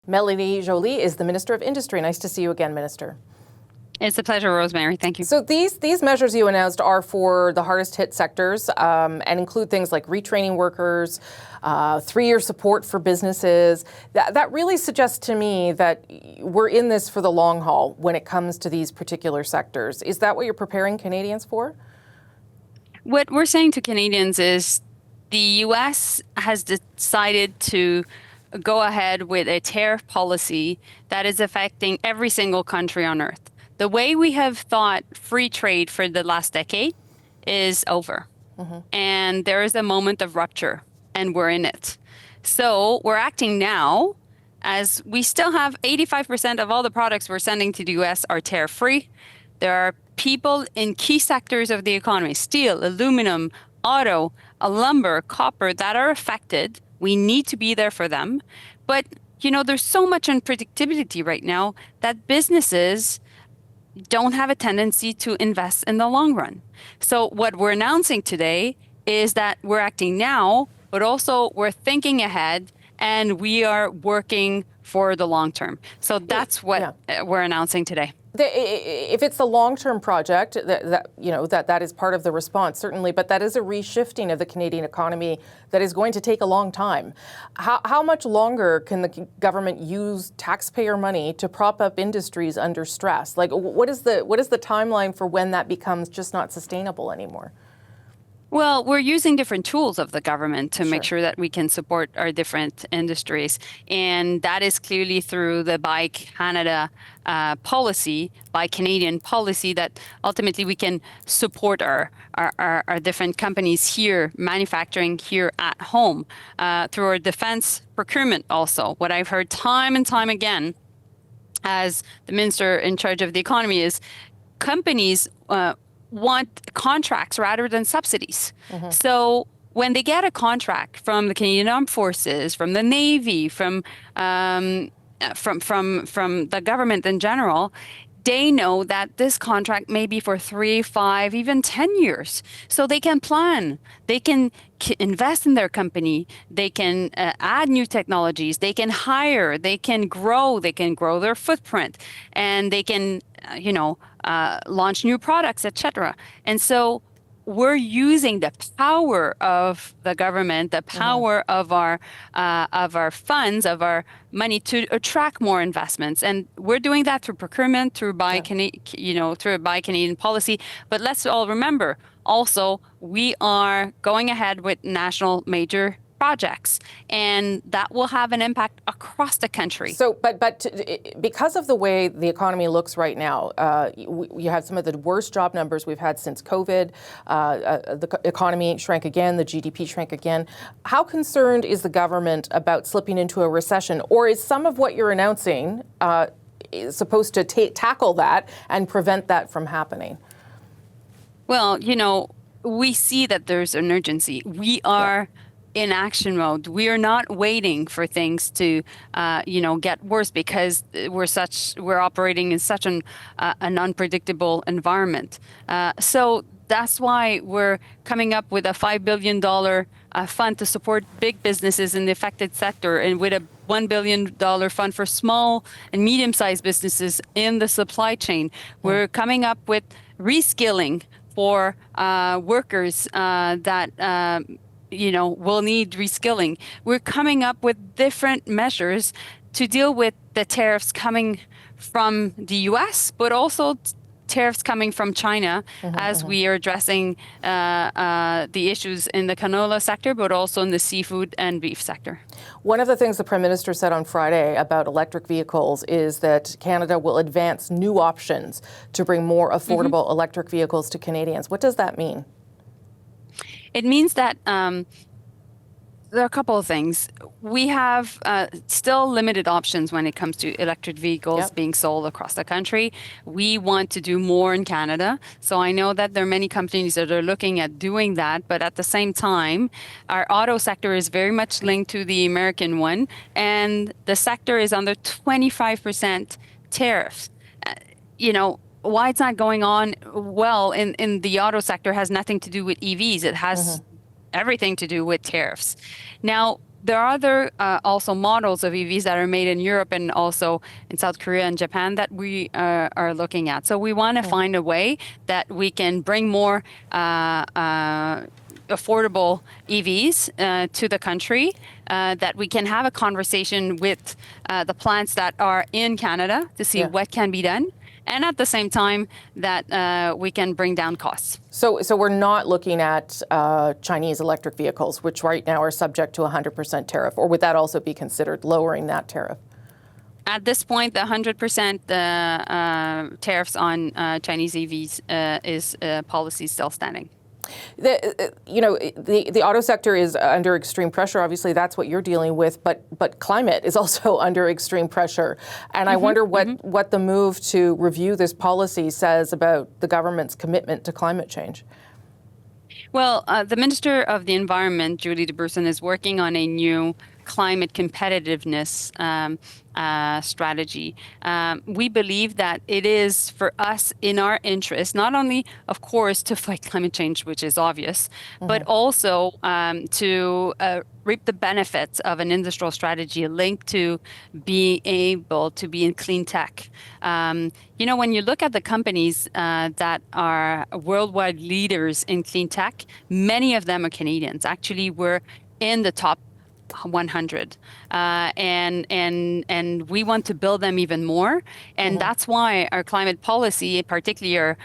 Mélanie Joly is the Minister of Industry. Nice to see you again, Minister. It's a pleasure, Rosemary. Thank you. So these measures you announced are for the hardest hit sectors and include things like retraining workers, 3-year support for businesses. That really suggests to me that we're in this for the long haul when it comes to these particular sectors. Is that what you're preparing Canadians for? What we're saying to Canadians is the U.S. has decided to go ahead with a tariff policy that is affecting every single country on earth. The way we have thought free trade for the last decade is over. And there is a moment of rupture, and we're in it. So we're acting now as we still have 85% of all the products we're sending to the U.S. are tariff-free. There are people in key sectors of the economy, steel, aluminum, auto, lumber, copper, that are affected. We need to be there for them. But, there's so much unpredictability right now that businesses don't have a tendency to invest in the long run. So what we're announcing today is that we're acting now, but also we're thinking ahead and we are working for the long term. So that's what we're announcing today. If it's a long-term project, that is part of the response, certainly, but that is a reshifting of the Canadian economy that is going to take a long time. How much longer can the government use taxpayer money to prop up industries under stress? Like, what is the timeline for when that becomes just not sustainable anymore? Well, we're using different tools of the government to make sure that we can support our different industries. And that is clearly through the Buy Canada policy, Buy Canadian policy, that ultimately we can support our different companies here, manufacturing here at home, through our defense procurement also. What I've heard time and time again as the minister in charge of the economy is companies want contracts rather than subsidies. So when they get a contract from the Canadian Armed Forces, from the Navy, from the government in general, they know that this contract may be for 3, 5, even 10 years. So they can plan, they can invest in their company, they can add new technologies, they can hire, they can grow their footprint, and they can, launch new products, etc. And so we're using the power of the government, the power of our funds, of our money to attract more investments, and we're doing that through procurement, through Buy Canadian policy. But let's all remember, also we are going ahead with national major projects, and that will have an impact across the country. So, but because of the way the economy looks right now, you have some of the worst job numbers we've had since COVID. The economy shrank again, the GDP shrank again. How concerned is the government about slipping into a recession, or is some of what you're announcing supposed to tackle that and prevent that from happening? Well, we see that there's an urgency. We are in action mode. We are not waiting for things to, get worse, because we're operating in such an unpredictable environment. So that's why we're coming up with a $5 billion fund to support big businesses in the affected sector, and with a $1 billion fund for small and medium-sized businesses in the supply chain. We're coming up with reskilling for workers that will need reskilling. We're coming up with different measures to deal with the tariffs coming from the U.S., but also tariffs coming from China, as we are addressing the issues in the canola sector, but also in the seafood and beef sector. One of the things the Prime Minister said on Friday about electric vehicles is that Canada will advance new options to bring more affordable electric vehicles to Canadians. What does that mean? It means that there are a couple of things. We have still limited options when it comes to electric vehicles being sold across the country. We want to do more in Canada. So I know that there are many companies that are looking at doing that. But at the same time, our auto sector is very much linked to the American one. And the sector is under 25% tariffs. Why it's not going on well in the auto sector has nothing to do with EVs. It has everything to do with tariffs. Now, there are other also models of EVs that are made in Europe and also in South Korea and Japan that we are looking at. So we want to find a way that we can bring more affordable EVs to the country, that we can have a conversation with the plants that are in Canada to see what can be done, and at the same time that we can bring down costs. So we're not looking at Chinese electric vehicles, which right now are subject to 100% tariff, or would that also be considered lowering that tariff? At this point, the 100% tariffs on Chinese EVs is policy still standing. The auto sector is under extreme pressure. Obviously, that's what you're dealing with. But climate is also under extreme pressure. And I wonder what the move to review this policy says about the government's commitment to climate change. Well, the Minister of the Environment, Julie DeBruson, is working on a new climate competitiveness strategy. We believe that it is for us in our interest, not only, of course, to fight climate change, which is obvious, but also to reap the benefits of an industrial strategy linked to being able to be in clean tech. When you look at the companies that are worldwide leaders in clean tech, many of them are Canadians. Actually, we're in the top 100, and we want to build them even more, and that's why our climate policy, particularly our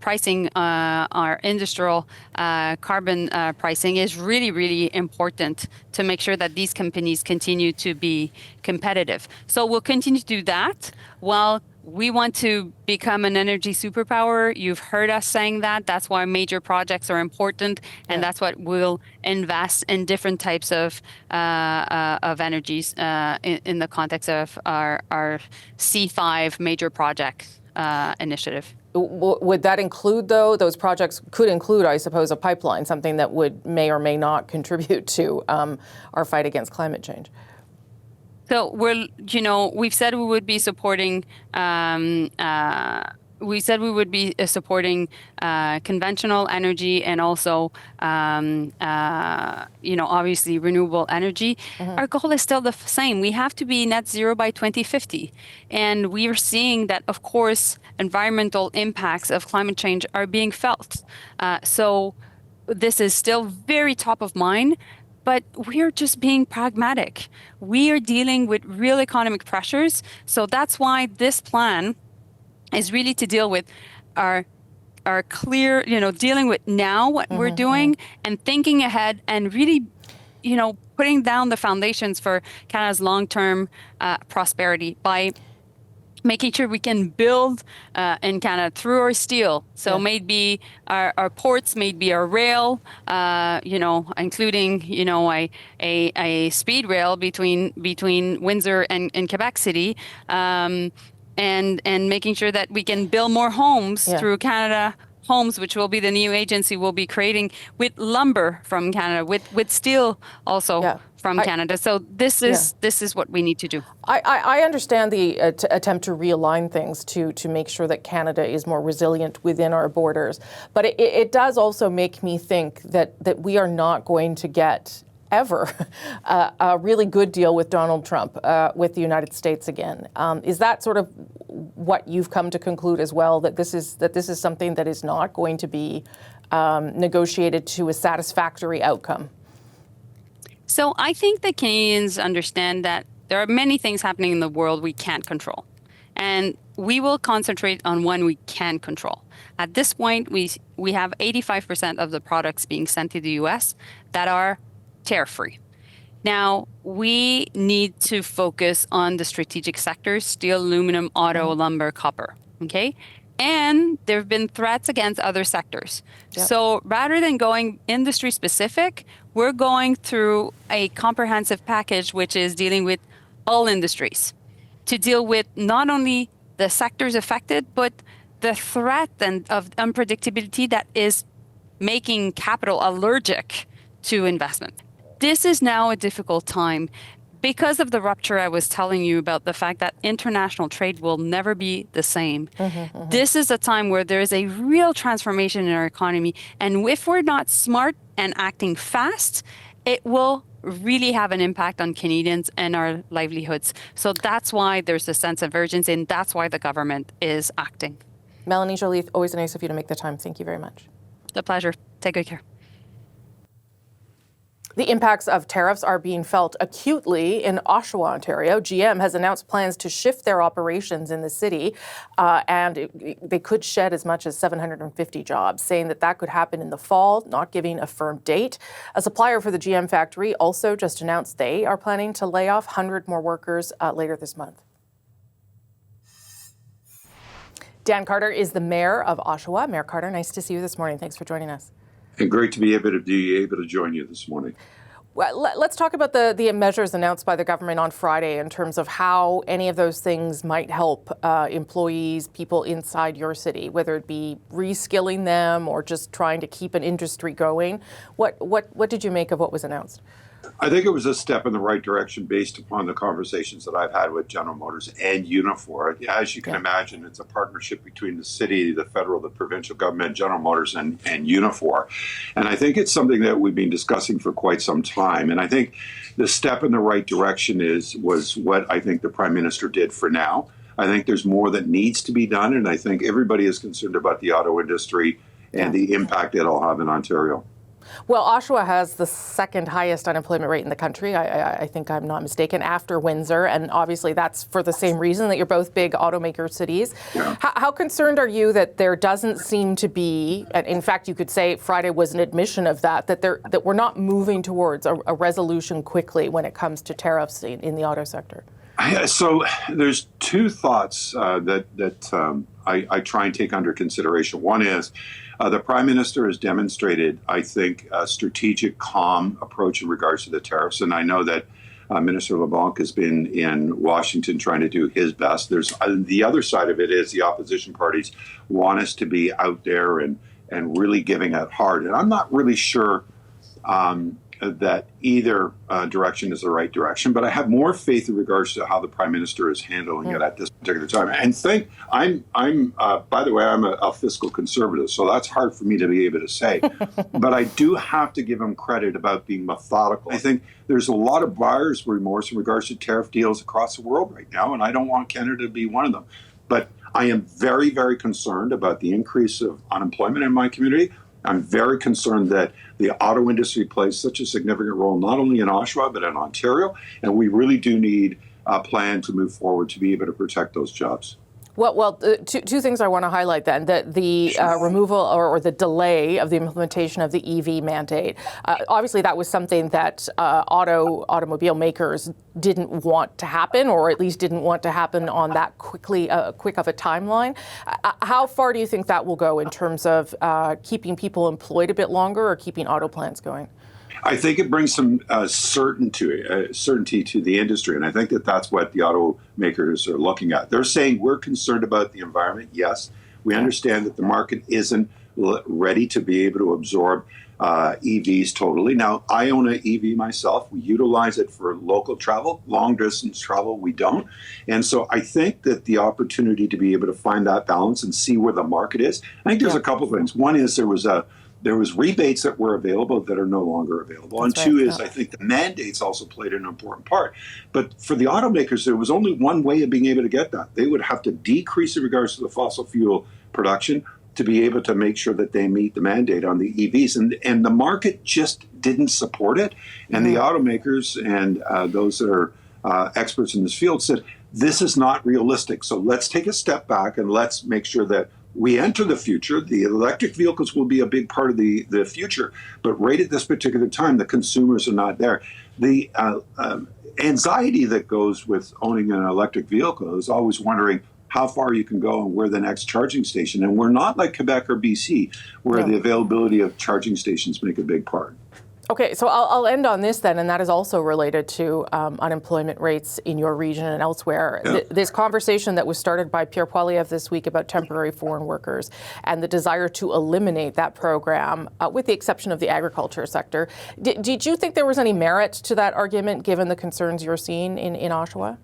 pricing, our industrial carbon pricing, is really, really important to make sure that these companies continue to be competitive. So we'll continue to do that while we want to become an energy superpower. You've heard us saying that. That's why major projects are important, and that's what we'll invest in different types of energies in the context of our C5 major projects initiative. Would that include, though, those projects could include, I suppose, a pipeline, something that may or may not contribute to our fight against climate change? So we've said we would be supporting. Conventional energy and also, obviously renewable energy. Our goal is still the same. We have to be net zero by 2050. And we are seeing that, of course, environmental impacts of climate change are being felt. So this is still very top of mind. But we are just being pragmatic. We are dealing with real economic pressures. So that's why this plan is really to deal with our clear, dealing with now what we're doing and thinking ahead and really, putting down the foundations for Canada's long-term prosperity by making sure we can build in Canada through our steel. So maybe our ports, maybe our rail, including, a speed rail between Windsor and Quebec City, and making sure that we can build more homes through Canada Homes, which will be the new agency we'll be creating with lumber from Canada, with steel also from Canada. So this is what we need to do. I understand the attempt to realign things to make sure that Canada is more resilient within our borders. But it does also make me think that we are not going to get ever a really good deal with Donald Trump, with the United States again. Is that sort of what you've come to conclude as well, that this is something that is not going to be negotiated to a satisfactory outcome? So I think that Canadians understand that there are many things happening in the world we can't control. And we will concentrate on one we can control. At this point, we have 85% of the products being sent to the US that are tariff-free. Now, we need to focus on the strategic sectors: steel, aluminum, auto, lumber, copper, okay? And there have been threats against other sectors. Yep. So rather than going industry specific, we're going through a comprehensive package which is dealing with all industries to deal with not only the sectors affected, but the threat of unpredictability that is making capital allergic to investment. This is now a difficult time because of the rupture I was telling you about, the fact that international trade will never be the same. This is a time where there is a real transformation in our economy. And if we're not smart and acting fast, it will really have an impact on Canadians and our livelihoods. So that's why there's a sense of urgency, and that's why the government is acting. Mélanie Joly, always nice of you to make the time. Thank you very much. It's a pleasure. Take good care. The impacts of tariffs are being felt acutely in Oshawa, Ontario. GM has announced plans to shift their operations in the city, and they could shed as much as 750 jobs, saying that could happen in the fall, not giving a firm date. A supplier for the GM factory also just announced they are planning to lay off 100 more workers later this month. Dan Carter is the mayor of Oshawa. Mayor Carter, nice to see you this morning. Thanks for joining us. And great to be able to join you this morning. Well, let's talk about the measures announced by the government on Friday in terms of how any of those things might help employees, people inside your city, whether it be reskilling them or just trying to keep an industry going. What did you make of what was announced? I think it was a step in the right direction based upon the conversations that I've had with General Motors and Unifor. As you can imagine, it's a partnership between the city, the federal, the provincial government, General Motors, and Unifor. And I think it's something that we've been discussing for quite some time. And I think the step in the right direction was what I think the Prime Minister did for now. I think there's more that needs to be done, and I think everybody is concerned about the auto industry and the impact it'll have in Ontario. Well, Oshawa has the second highest unemployment rate in the country, I think I'm not mistaken, after Windsor. And obviously that's for the same reason that you're both big automaker cities. Yeah. How concerned are you that there doesn't seem to be, and in fact, you could say Friday was an admission of that we're not moving towards a resolution quickly when it comes to tariffs in the auto sector? So there's two thoughts that I try and take under consideration. One is the Prime Minister has demonstrated, I think, a strategic, calm approach in regards to the tariffs. And I know that Minister Levesque has been in Washington trying to do his best. There's the other side of it is the opposition parties want us to be out there and really giving it hard. And I'm not really sure that either direction is the right direction, but I have more faith in regards to how the Prime Minister is handling it at this particular time. And by the way, I'm a fiscal conservative, so that's hard for me to be able to say. But I do have to give him credit about being methodical. I think there's a lot of buyer's remorse in regards to tariff deals across the world right now, and I don't want Canada to be one of them. But I am very, very concerned about the increase of unemployment in my community. I'm very concerned that the auto industry plays such a significant role, not only in Oshawa, but in Ontario. And we really do need a plan to move forward to be able to protect those jobs. Well, two things I want to highlight then. The removal or the delay of the implementation of the EV mandate. Obviously, that was something that automobile makers didn't want to happen, or at least didn't want to happen on that quick of a timeline. How far do you think that will go in terms of keeping people employed a bit longer or keeping auto plants going? I think it brings some certainty to the industry, and I think that's what the automakers are looking at. They're saying we're concerned about the environment. Yes, we understand that the market isn't ready to be able to absorb EVs totally. Now, I own an EV myself. We utilize it for local travel. Long distance travel, we don't. And so I think that the opportunity to be able to find that balance and see where the market is, I think there's a couple of things. One is there was rebates that were available that are no longer available. That's and two is I think the mandates also played an important part. But for the automakers, there was only one way of being able to get that. They would have to decrease in regards to the fossil fuel production to be able to make sure that they meet the mandate on the EVs. And the market just didn't support it. And the automakers and those that are experts in this field said, this is not realistic. So let's take a step back and let's make sure that we enter the future. The electric vehicles will be a big part of the future, but right at this particular time, the consumers are not there. The anxiety that goes with owning an electric vehicle is always wondering how far you can go and where the next charging station. And we're not like Quebec or BC, where the availability of charging stations make a big part. Okay, so I'll end on this then, and that is also related to unemployment rates in your region and elsewhere. Yeah. This conversation that was started by Pierre Poilievre this week about temporary foreign workers and the desire to eliminate that program, with the exception of the agriculture sector. Did you think there was any merit to that argument, given the concerns you're seeing in Oshawa?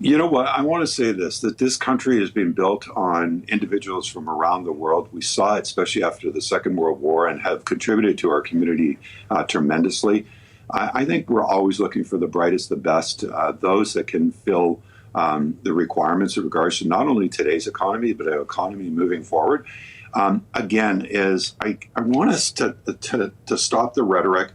You know what? I want to say that this country has been built on individuals from around the world. We saw it, especially after the Second World War, and have contributed to our community tremendously. I think we're always looking for the brightest, the best, those that can fill the requirements in regards to not only today's economy, but our economy moving forward. Again, I want us to stop the rhetoric,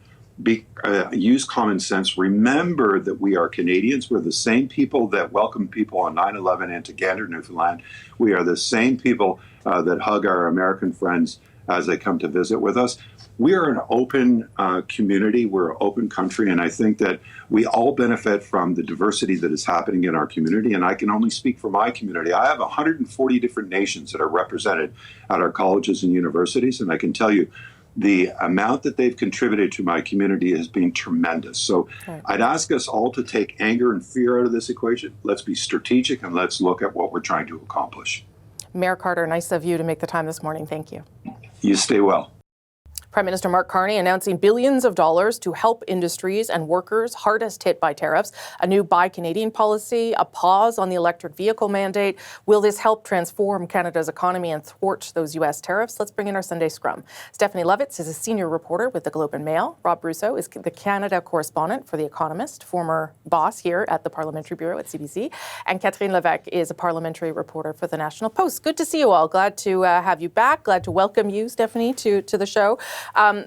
use common sense. Remember that we are Canadians. We're the same people that welcomed people on 9/11 into Gander, Newfoundland. We are the same people that hug our American friends as they come to visit with us. We are an open community. We're an open country, and I think that we all benefit from the diversity that is happening in our community. And I can only speak for my community. I have 140 different nations that are represented at our colleges and universities, and I can tell you the amount that they've contributed to my community has been tremendous. So I'd ask us all to take anger and fear out of this equation. Let's be strategic, and let's look at what we're trying to accomplish. Mayor Carter, nice of you to make the time this morning. Thank you. You stay well. Prime Minister Mark Carney announcing billions of dollars to help industries and workers hardest hit by tariffs, a new Buy Canadian policy, a pause on the electric vehicle mandate. Will this help transform Canada's economy and thwart those U.S. tariffs? Let's bring in our Sunday Scrum. Stephanie Levitz is a senior reporter with the Globe and Mail. Rob Russo is the Canada correspondent for The Economist, former boss here at the Parliamentary Bureau at CBC. And Catherine Levesque is a parliamentary reporter for the National Post. Good to see you all. Glad to have you back. Glad to welcome you, Stephanie, to the show.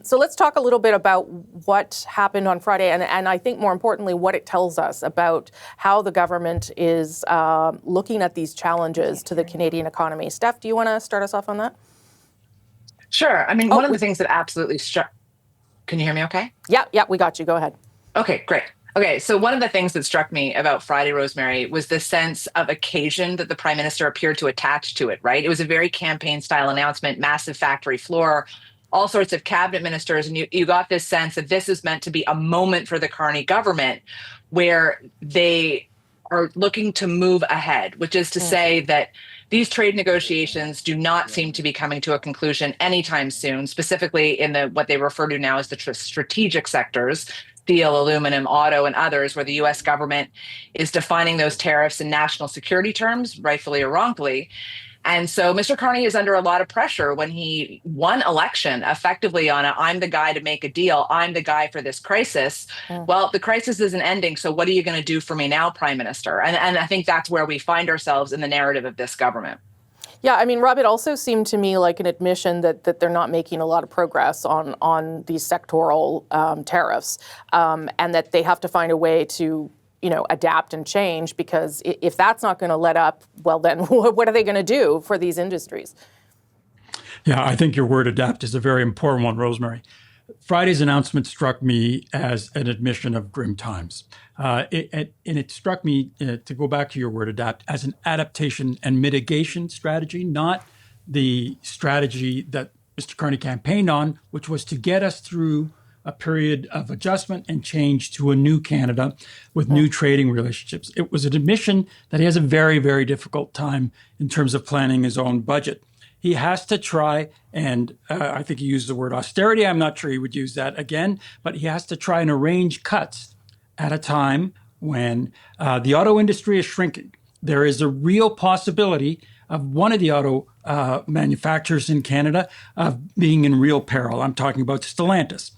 So let's talk a little bit about what happened on Friday, and I think more importantly, what it tells us about how the government is looking at these challenges to the Canadian economy. Steph, do you want to start us off on that? Sure. I mean, one of the things that absolutely struck... Can you hear me okay? Yeah, we got you. Go ahead. Okay, great. Okay, so one of the things that struck me about Friday, Rosemary, was the sense of occasion that the Prime Minister appeared to attach to it, right? It was a very campaign-style announcement, massive factory floor, all sorts of cabinet ministers, and you got this sense that this is meant to be a moment for the Carney government where they are looking to move ahead, which is to say that these trade negotiations do not seem to be coming to a conclusion anytime soon, specifically in what they refer to now as the strategic sectors, steel, aluminum, auto, and others, where the U.S. government is defining those tariffs in national security terms, rightfully or wrongfully. And so Mr. Carney is under a lot of pressure when he won election effectively on I'm the guy to make a deal. I'm the guy for this crisis. Well, the crisis isn't ending. So what are you going to do for me now, Prime Minister? And I think that's where we find ourselves in the narrative of this government. Yeah, I mean, Rob, it also seemed to me like an admission that they're not making a lot of progress on these sectoral tariffs, and that they have to find a way to adapt and change, because if that's not going to let up, well, then what are they going to do for these industries? Yeah, I think your word adapt is a very important one, Rosemary. Friday's announcement struck me as an admission of grim times. And it struck me, to go back to your word adapt, as an adaptation and mitigation strategy, not the strategy that Mr. Carney campaigned on, which was to get us through a period of adjustment and change to a new Canada with new trading relationships. It was an admission that he has a very, very difficult time in terms of planning his own budget. He has to try, and I think he used the word austerity. I'm not sure he would use that again, but he has to try and arrange cuts at a time when the auto industry is shrinking. There is a real possibility of one of the auto manufacturers in Canada being in real peril. I'm talking about Stellantis.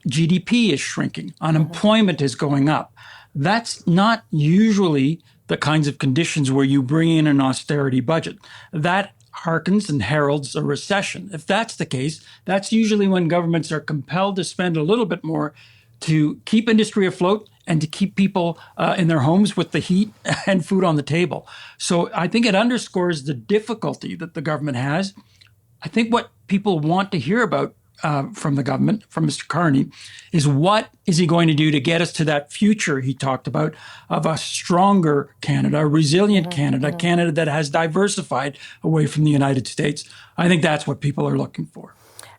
GDP is shrinking. Unemployment is going up. That's not usually the kinds of conditions where you bring in an austerity budget. That harkens and heralds a recession. If that's the case, that's usually when governments are compelled to spend a little bit more to keep industry afloat and to keep people in their homes with the heat and food on the table. So I think it underscores the difficulty that the government has. I think what people want to hear about from the government, from Mr. Carney, is what is he going to do to get us to that future he talked about of a stronger Canada, a resilient Canada, Canada that has diversified away from the United States. I think that's what people are looking for.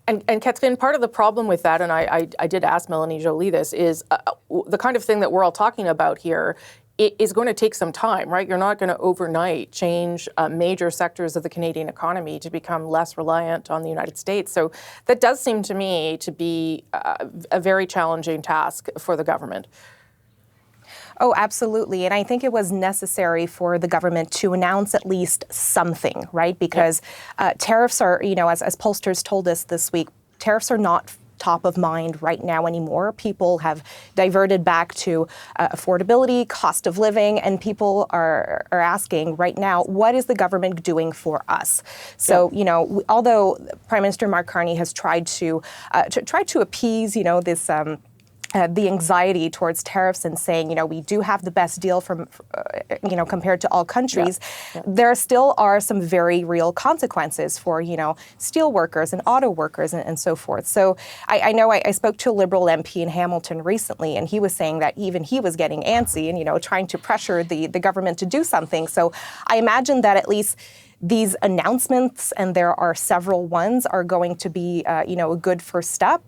And Catherine, part of the problem with that, and I did ask Mélanie Joly this, is the kind of thing that we're all talking about here is going to take some time, right? You're not going to overnight change major sectors of the Canadian economy to become less reliant on the United States. So that does seem to me to be a very challenging task for the government. Oh, absolutely. And I think it was necessary for the government to announce at least something, right? Because tariffs are, as pollsters told us this week, tariffs are not top of mind right now anymore. People have diverted back to affordability, cost of living, and people are asking right now, what is the government doing for us? So, although Prime Minister Mark Carney has tried to appease, this the anxiety towards tariffs and saying, we do have the best deal from, compared to all countries, there still are some very real consequences for, steel workers and auto workers and so forth. So I know I spoke to a Liberal MP in Hamilton recently, and he was saying that even he was getting antsy and, trying to pressure the government to do something. So I imagine that at least these announcements, and there are several ones, are going to be, a good first step.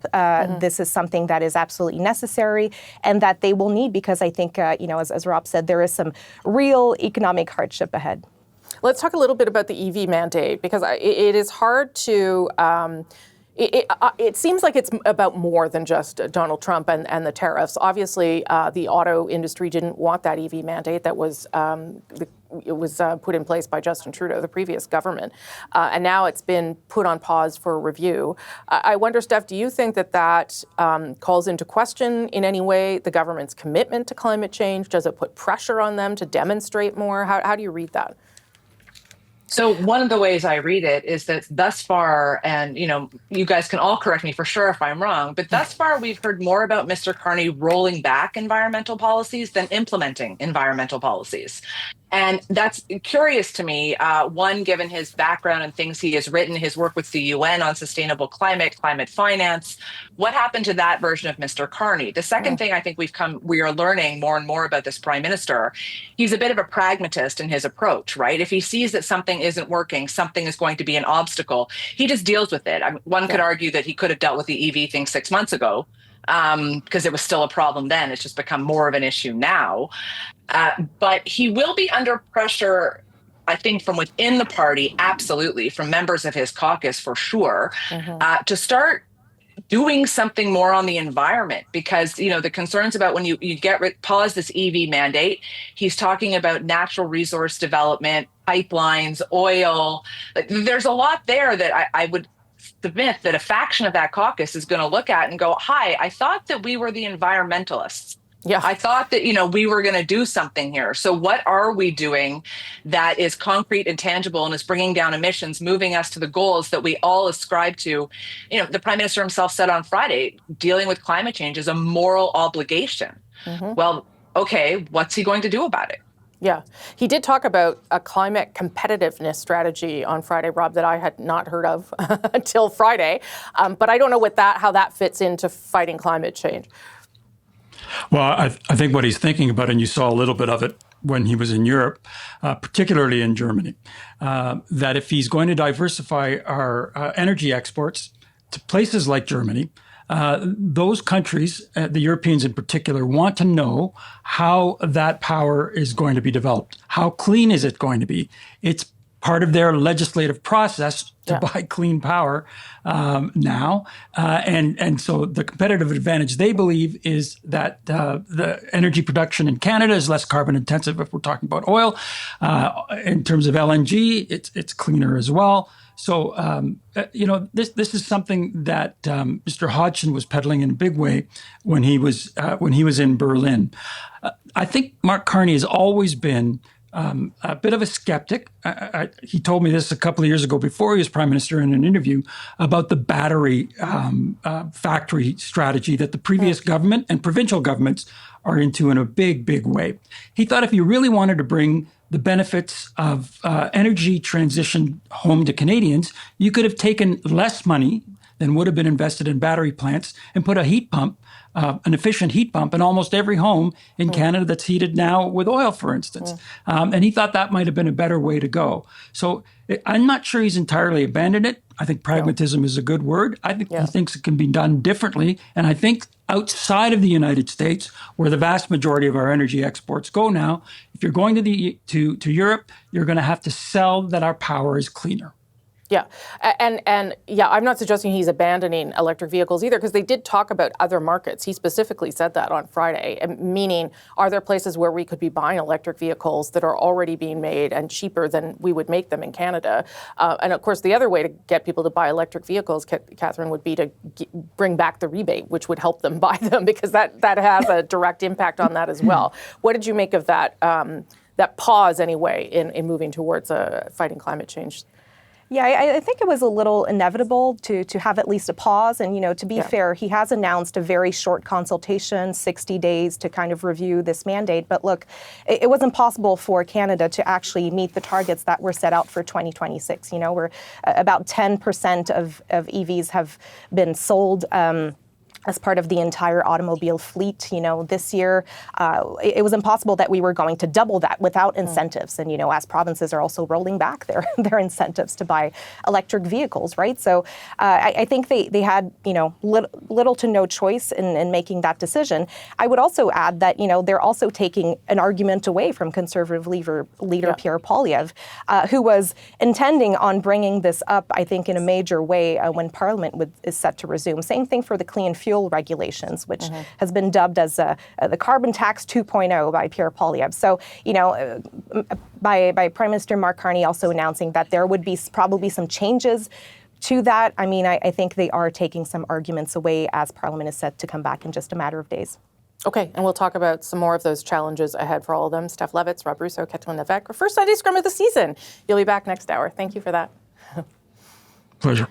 This is something that is absolutely necessary and that they will need, because I think, as Rob said, there is some real economic hardship ahead. Let's talk a little bit about the EV mandate, because it is hard to it seems like it's about more than just Donald Trump and the tariffs. Obviously, the auto industry didn't want that EV mandate that was put in place by Justin Trudeau, the previous government, and now it's been put on pause for review. I wonder, Steph, do you think that calls into question in any way the government's commitment to climate change? Does it put pressure on them to demonstrate more? How do you read that? So one of the ways I read it is that thus far, and you guys can all correct me for sure if I'm wrong, but thus far we've heard more about Mr. Carney rolling back environmental policies than implementing environmental policies. And that's curious to me, one, given his background and things he has written, his work with the UN on sustainable climate finance. What happened to that version of Mr. Carney? The second thing I think we are learning more and more about this prime minister, he's a bit of a pragmatist in his approach, right? If he sees that something isn't working, something is going to be an obstacle, he just deals with it. I mean, one could argue that he could have dealt with the EV thing 6 months ago, because it was still a problem then. It's just become more of an issue now. But he will be under pressure, I think, from within the party, absolutely, from members of his caucus for sure, to start doing something more on the environment, because, the concerns about when you pause this EV mandate, he's talking about natural resource development, pipelines, oil. There's a lot there that I would submit that a faction of that caucus is going to look at and go, hi, I thought that we were the environmentalists. Yeah, I thought that, we were going to do something here. So what are we doing that is concrete and tangible and is bringing down emissions, moving us to the goals that we all ascribe to? The prime minister himself said on Friday, dealing with climate change is a moral obligation. Well, okay, what's he going to do about it? Yeah, he did talk about a climate competitiveness strategy on Friday, Rob, that I had not heard of until Friday. But I don't know how that fits into fighting climate change. Well, I think what he's thinking about, and you saw a little bit of it when he was in Europe, particularly in Germany, that if he's going to diversify our energy exports to places like Germany, those countries, the Europeans in particular, want to know how that power is going to be developed. How clean is it going to be? It's part of their legislative process to buy clean power now. And so the competitive advantage they believe is that the energy production in Canada is less carbon intensive if we're talking about oil. In terms of LNG, it's cleaner as well. So, this is something that Mr. Hodgson was peddling in a big way when he was in Berlin. I think Mark Carney has always been a bit of a skeptic. He told me this a couple of years ago before he was prime minister in an interview about the battery factory strategy that the previous government and provincial governments are into in a big, big way. He thought if you really wanted to bring the benefits of energy transition home to Canadians, you could have taken less money than would have been invested in battery plants and put a heat pump, an efficient heat pump in almost every home in Canada that's heated now with oil, for instance. And he thought that might have been a better way to go. So I'm not sure he's entirely abandoned it. I think pragmatism is a good word. I think he thinks it can be done differently. And I think outside of the United States, where the vast majority of our energy exports go now, if you're going to Europe, you're going to have to sell that our power is cleaner. Yeah, and yeah, I'm not suggesting he's abandoning electric vehicles either, because they did talk about other markets. He specifically said that on Friday, meaning, are there places where we could be buying electric vehicles that are already being made and cheaper than we would make them in Canada? And of course, the other way to get people to buy electric vehicles, Catherine, would be to bring back the rebate, which would help them buy them, because that has a direct impact on that as well. What did you make of that that pause anyway in moving towards fighting climate change? Yeah, I think it was a little inevitable to have at least a pause. And, to be fair, he has announced a very short consultation, 60 days to kind of review this mandate. But look, it was impossible for Canada to actually meet the targets that were set out for 2026. We're about 10% of EVs have been sold as part of the entire automobile fleet. This year, it was impossible that we were going to double that without incentives. And, as provinces are also rolling back their incentives to buy electric vehicles, right? So I think they had, little to no choice in making that decision. I would also add that, they're also taking an argument away from Conservative leader Pierre Poilievre, who was intending on bringing this up, I think, in a major way when Parliament is set to resume. Same thing for the clean fuel regulations, which has been dubbed as the carbon tax 2.0 by Pierre Poilievre. So, by Prime Minister Mark Carney also announcing that there would be probably some changes to that. I mean, I think they are taking some arguments away as Parliament is set to come back in just a matter of days. Okay, and we'll talk about some more of those challenges ahead for all of them. Steph Levitz, Rob Russo, Catherine Levesque, our first Sunday Scrum of the season. You'll be back next hour. Thank you for that. Pleasure.